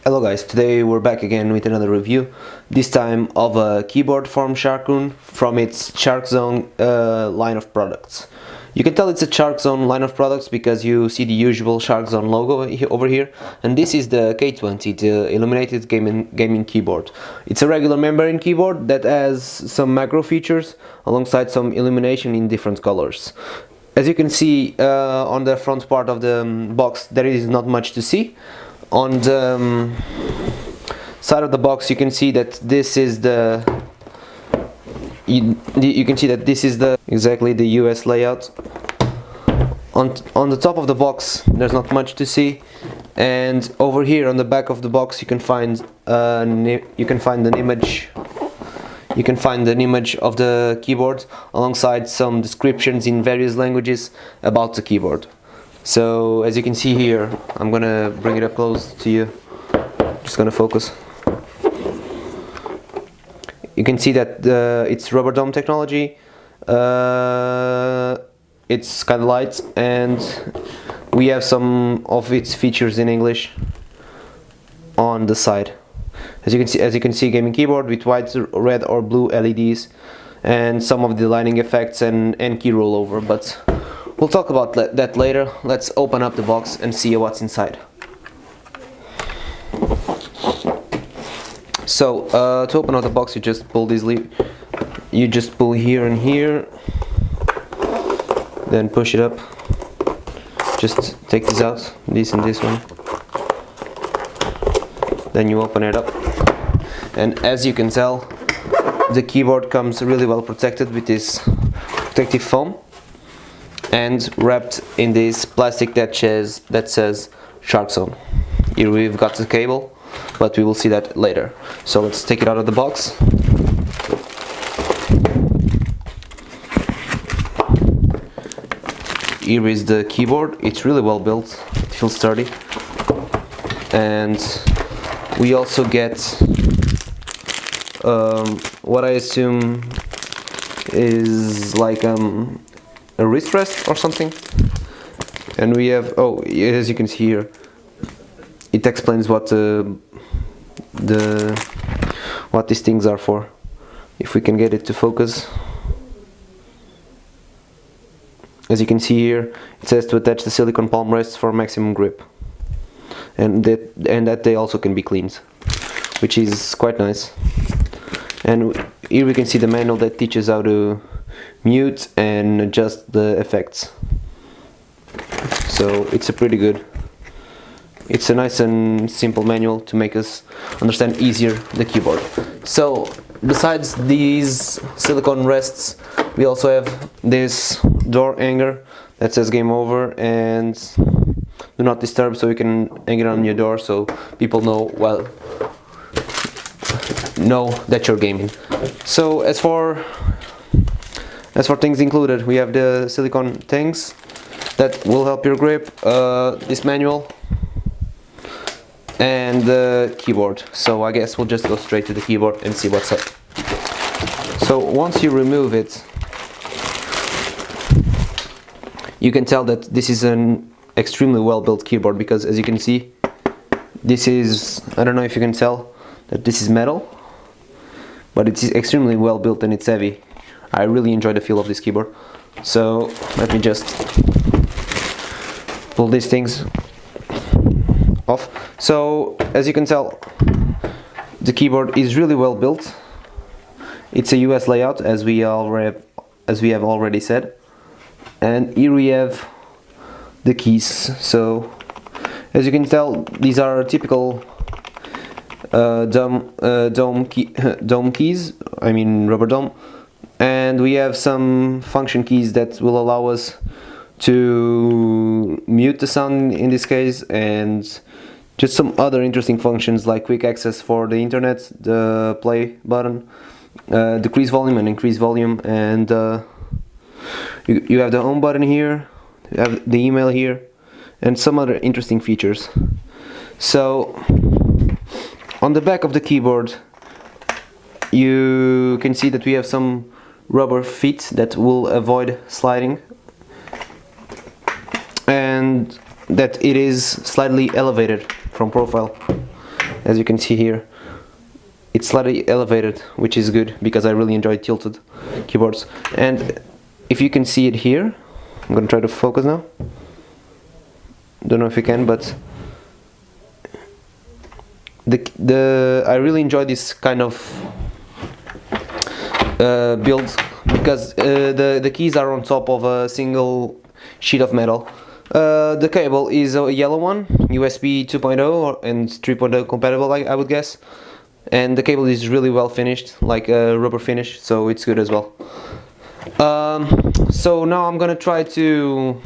Hello guys, today we're back again with another review, this time of a keyboard from Sharkoon from its SharkZone line of products. You can tell it's a SharkZone line of products because you see the usual SharkZone logo over here, and this is the K20, the Illuminated Gaming keyboard. It's a regular membrane keyboard that has some macro features alongside some illumination in different colors. As you can see on the front part of the box, there is not much to see. On the side of the box you can see that this is exactly the US layout. On the top of the box there's not much to see, and over here on the back of the box you can find an image of the keyboard alongside some descriptions in various languages about the keyboard. So as you can see here, I'm gonna bring it up close to you, just gonna focus. You can see that it's rubber dome technology, it's kind of light, and we have some of its features in English on the side. As you can see, gaming keyboard with white, red or blue LEDs, and some of the lighting effects and key rollover, but we'll talk about that later. Let's open up the box and see what's inside. So to open up the box, you just pull this lever. You just pull here and here, then push it up. Just take this out, this and this one. Then you open it up, and as you can tell, the keyboard comes really well protected with this protective foam and wrapped in this plastic that says SharkZone. Here we've got the cable, but we will see that later. So let's take it out of the box. Here is the keyboard. It's really well built, it feels sturdy, and we also get what I assume is like a wrist rest or something, and we have, as you can see here, it explains what what these things are for. If we can get it to focus, as you can see here, it says to attach the silicone palm rests for maximum grip, and that they also can be cleaned, which is quite nice. And here we can see the manual that teaches how to mute and adjust the effects. So it's a nice and simple manual to make us understand easier the keyboard. So besides these silicone rests, we also have this door hanger that says game over and do not disturb, so you can hang it on your door so people know that you're gaming. So as for things included, we have the silicone things that will help your grip, this manual, and the keyboard. So I guess we'll just go straight to the keyboard and see what's up. So once you remove it, you can tell that this is an extremely well built keyboard, because as you can see, this is, I don't know if you can tell that this is metal, but it's extremely well built and it's heavy. I really enjoy the feel of this keyboard. So let me just pull these things off. So as you can tell, the keyboard is really well built. It's a US layout, as we have already said, and here we have the keys. So as you can tell, these are typical dome keys, I mean rubber dome, and we have some function keys that will allow us to mute the sound in this case, and just some other interesting functions like quick access for the internet, the play button, decrease volume and increase volume, and you have the home button here, you have the email here, and some other interesting features. So on the back of the keyboard you can see that we have some rubber feet that will avoid sliding, and that it is slightly elevated from profile. as you can see here. It's slightly elevated, which is good because I really enjoy tilted keyboards. And if you can see it here, I'm gonna try to focus now. Don't know if you can, but I really enjoy this kind of build because the keys are on top of a single sheet of metal. The cable is a yellow one, USB 2.0 and 3.0 compatible, I would guess. And the cable is really well finished, like a rubber finish, so it's good as well. So now I'm gonna try to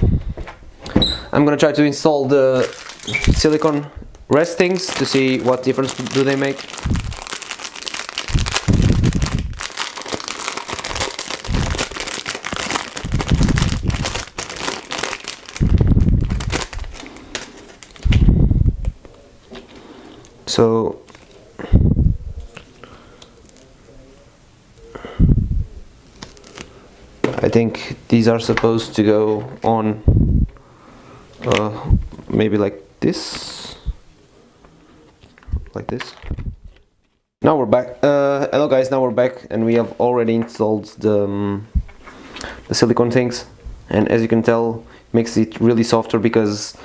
install the silicone rest things to see what difference do they make. So I think these are supposed to go on maybe like this. Now we're back. Hello guys, now we're back and we have already installed the silicone things, and as you can tell, it makes it really softer because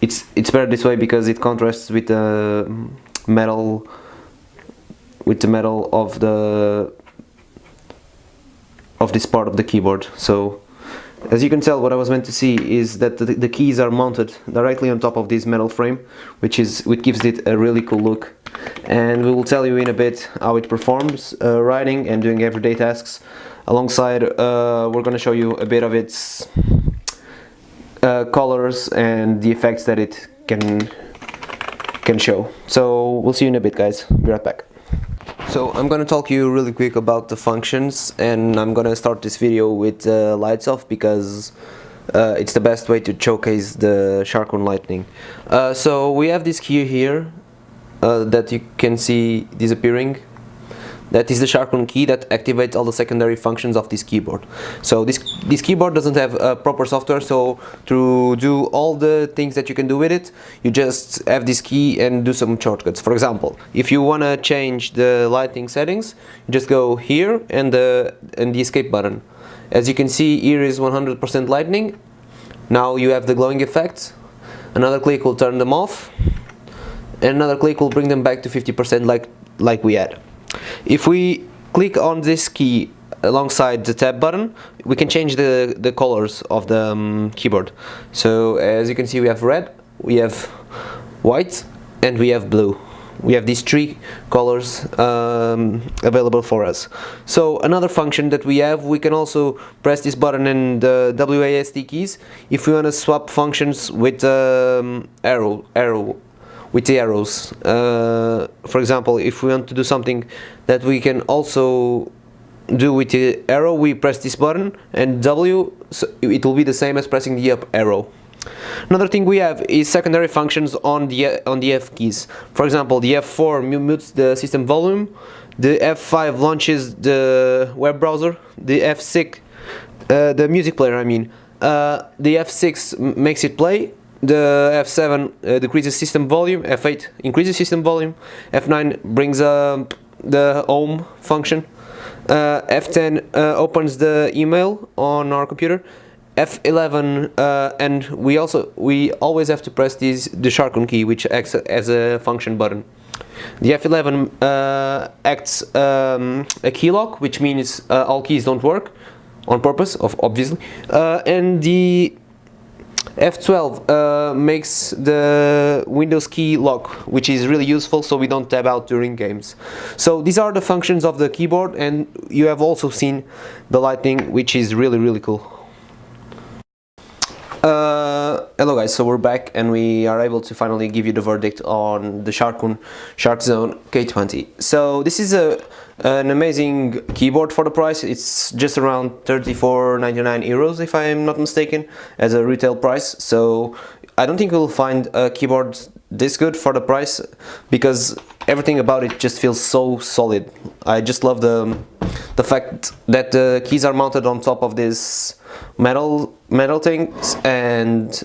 it's better this way because it contrasts with the metal of this part of the keyboard. So as you can tell, what I was meant to see is that the keys are mounted directly on top of this metal frame, which gives it a really cool look. And we will tell you in a bit how it performs writing and doing everyday tasks. Alongside, we're going to show you a bit of its colors and the effects that it can show. So we'll see you in a bit, guys. Be right back. So I'm gonna talk you really quick about the functions, and I'm gonna start this video with lights off because it's the best way to showcase the Sharkoon Lightning. So we have this key here that you can see disappearing. That is the Sharkoon key that activates all the secondary functions of this keyboard. So this keyboard doesn't have proper software, so to do all the things that you can do with it, you just have this key and do some shortcuts. For example, if you want to change the lighting settings, you just go here and the escape button. As you can see, here is 100% lightning. Now you have the glowing effect. Another click will turn them off, and another click will bring them back to 50% like we had. If we click on this key alongside the tab button, we can change the colors of the keyboard. So as you can see, we have red, we have white, and we have blue. We have these three colors available for us. So another function that we have, we can also press this button and the WASD keys if we want to swap functions with with the arrows. For example, if we want to do something that we can also do with the arrow, we press this button and W, so it will be the same as pressing the up arrow. Another thing we have is secondary functions on the F keys. For example, the F4 mutes the system volume, the F5 launches the web browser, the F6 the music player, I mean. The F6 makes it play. The F7 decreases system volume, F8 increases system volume, F9 brings the home function, F10 opens the email on our computer, F11 and we always have to press the Sharkoon key, which acts as a function button. The F11 acts a key lock, which means all keys don't work on purpose, obviously, and the F12 makes the Windows key lock, which is really useful so we don't tab out during games. So these are the functions of the keyboard, and you have also seen the lightning, which is really cool. Hello guys, so we're back and we are able to finally give you the verdict on the Sharkoon SharkZone K20. So this is an amazing keyboard for the price. It's just around 34.99 euros if I am not mistaken as a retail price. So I don't think you'll find a keyboard this good for the price because everything about it just feels so solid. I just love the fact that the keys are mounted on top of this metal things, and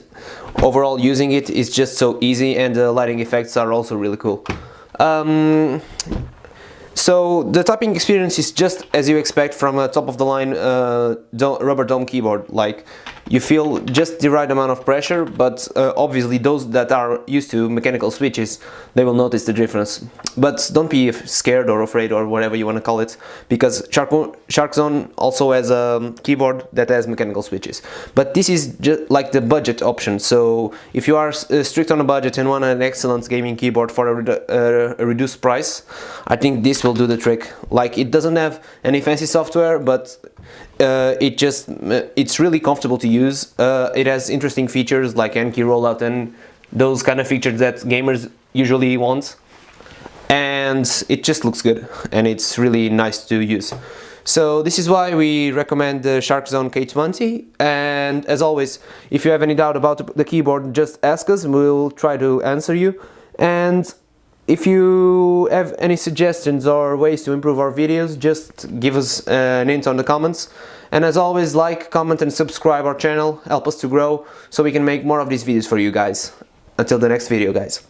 overall using it is just so easy, and the lighting effects are also really cool. So the typing experience is just as you expect from a top-of-the-line rubber dome keyboard. Like, you feel just the right amount of pressure, but obviously those that are used to mechanical switches, they will notice the difference. But don't be scared or afraid or whatever you want to call it, because SharkZone also has a keyboard that has mechanical switches. But this is just like the budget option, so if you are strict on a budget and want an excellent gaming keyboard for a reduced price, I think this will do the trick. Like, it doesn't have any fancy software, but it's really comfortable to use. It has interesting features like N-key rollout and those kind of features that gamers usually want, and it just looks good and it's really nice to use. So this is why we recommend the SharkZone K20, and as always, if you have any doubt about the keyboard, just ask us and we'll try to answer you. And if you have any suggestions or ways to improve our videos, just give us an hint on the comments. And as always, like, comment and subscribe our channel, help us to grow so we can make more of these videos for you guys. Until the next video, guys.